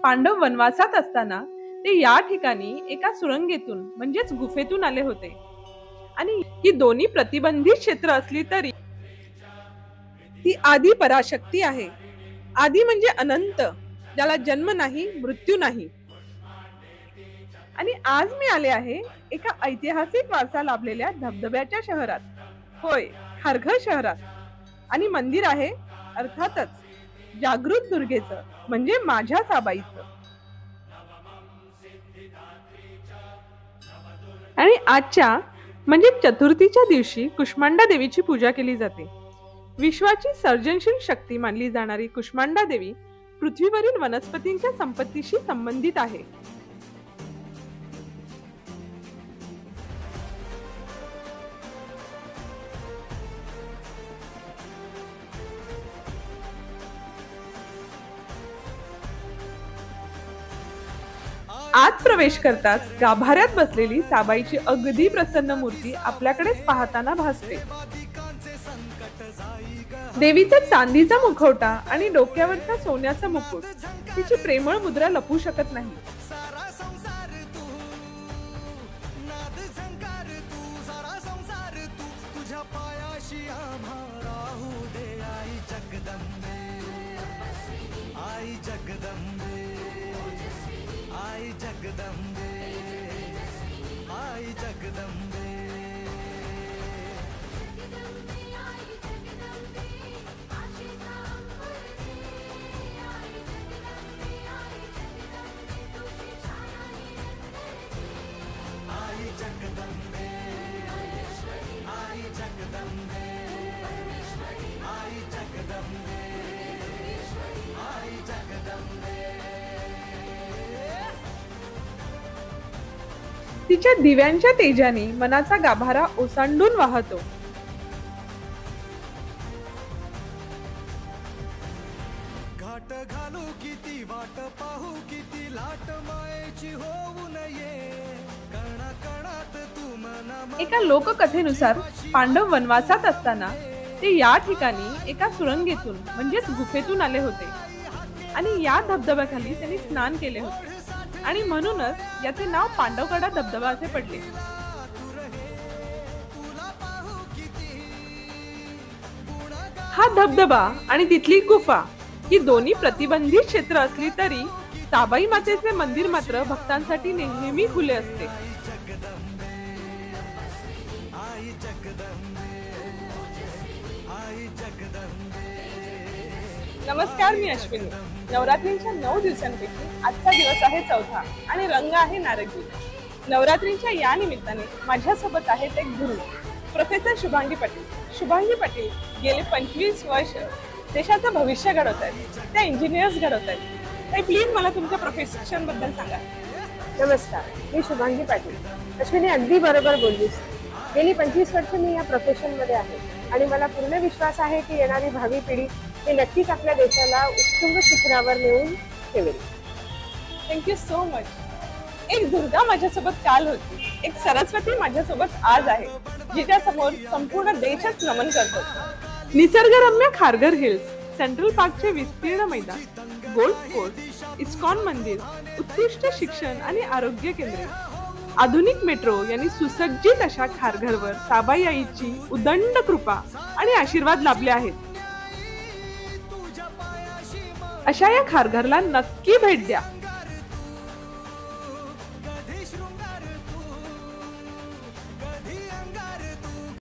पांडव वनवासात असताना ते या ठिकाणी एका सुरंगेतून म्हणजेच गुफेतून आले होते. आणि ही दोन्ही प्रतिबंधित क्षेत्र असली तरी ती आदी पराशक्ती आहे. आदी म्हणजे अनंत, ज्याला जन्म नाही, मृत्यू नाही. आणि आज मी आले आहे एका ऐतिहासिक वारसा लाभलेल्या धबधब्याच्या शहरात. होय, खारघर शहरात. आणि मंदिर आहे अर्थातच जागृत दुर्गेचं, म्हणजे माझ्या साबाईचं. आणि आजच्या म्हणजे चतुर्थीच्या दिवशी कुष्मांडा देवीची पूजा केली जाते. विश्वाची सर्जनशील शक्ती मानली जाणारी कुष्मांडा देवी पृथ्वीवरील वनस्पतींच्या संपत्तीशी संबंधित आहे. आत प्रवेश करताच गाभाऱ्यात बसलेली साबाईची अगदी प्रसन्न मूर्ती आपल्याकडेच पाहताना भासते. देवीचा चांदीचा मुखवटा आणि डोक्यावरचा सोन्याचा मुकुट तिची प्रेमळ मुद्रा लपू शकत नाही. तिच्या दिव्यांच्या तेजाने मनाचा गाभारा ओसांडून वाहतो. घाट घालू किती वाट पाहू किती लाट मायेची होऊ नये कणा कणात तू मना. एका लोककथेनुसार पांडव वनवासात असताना ते या ठिकाणी एका सुरंगेतून म्हणजेच गुफेतून आले होते. आणि या धबधब्याखाली त्यांनी स्नान केले होते आणि म्हणूनच याचे नाव पांडवकडा धबधबा असे पडले. हा धबधबा आणि तिथली गुफा ही दोन्ही प्रतिबंधित क्षेत्र असली तरी साबाई मातेचे मंदिर मात्र भक्तांसाठी नेहमी खुले असते. नमस्कार, मी अश्विनी. नवरात्रीच्या 9 दिवसांपैकी आजचा दिवस आहे चौथा आणि रंग आहे नारंगी. नवरात्रीच्या या निमित्ताने माझ्यासोबत आहेत एक गुरु, प्रोफेसर शुभांगी पाटील. शुभांगी पाटील गेले 25 वर्ष देशाचं भविष्य घडवत आहेत. त्या इंजिनियर्स घडवत आहेत. ताई, प्लीज मला तुमच्या प्रोफेशन बद्दल सांगा. नमस्कार, मी शुभांगी पाटील. अश्विनी, अगदी बरोबर बोललीस. गेली 25 वर्ष मी या प्रोफेशनमध्ये आहे आणि मला पूर्ण विश्वास आहे की येणारी भावी पिढी हे नक्कीच आपल्या देशाला उत्तुंग शिखरावर नेऊन ठेवेल. Thank you so much. एक दुर्गा माझ्यासोबत काल होती, एक सरस्वती माझ्यासोबत आज आहे, जिच्या समोर संपूर्ण देशच नमन करतो. निसर्गरम्य खारघर हिल्स, सेंट्रल पार्कचे विस्तीर्ण मैदान, गोल्फ कोर्स, इस्कॉन मंदिर, उत्कृष्ट शिक्षण आणि आरोग्य केंद्रे, आधुनिक मेट्रो यांनी सुसज्जित अशा खारघरवर साबाई आईची उदंड कृपा आणि आशीर्वाद लाभले आहेत. अशा या खारघरला नक्की भेट द्या.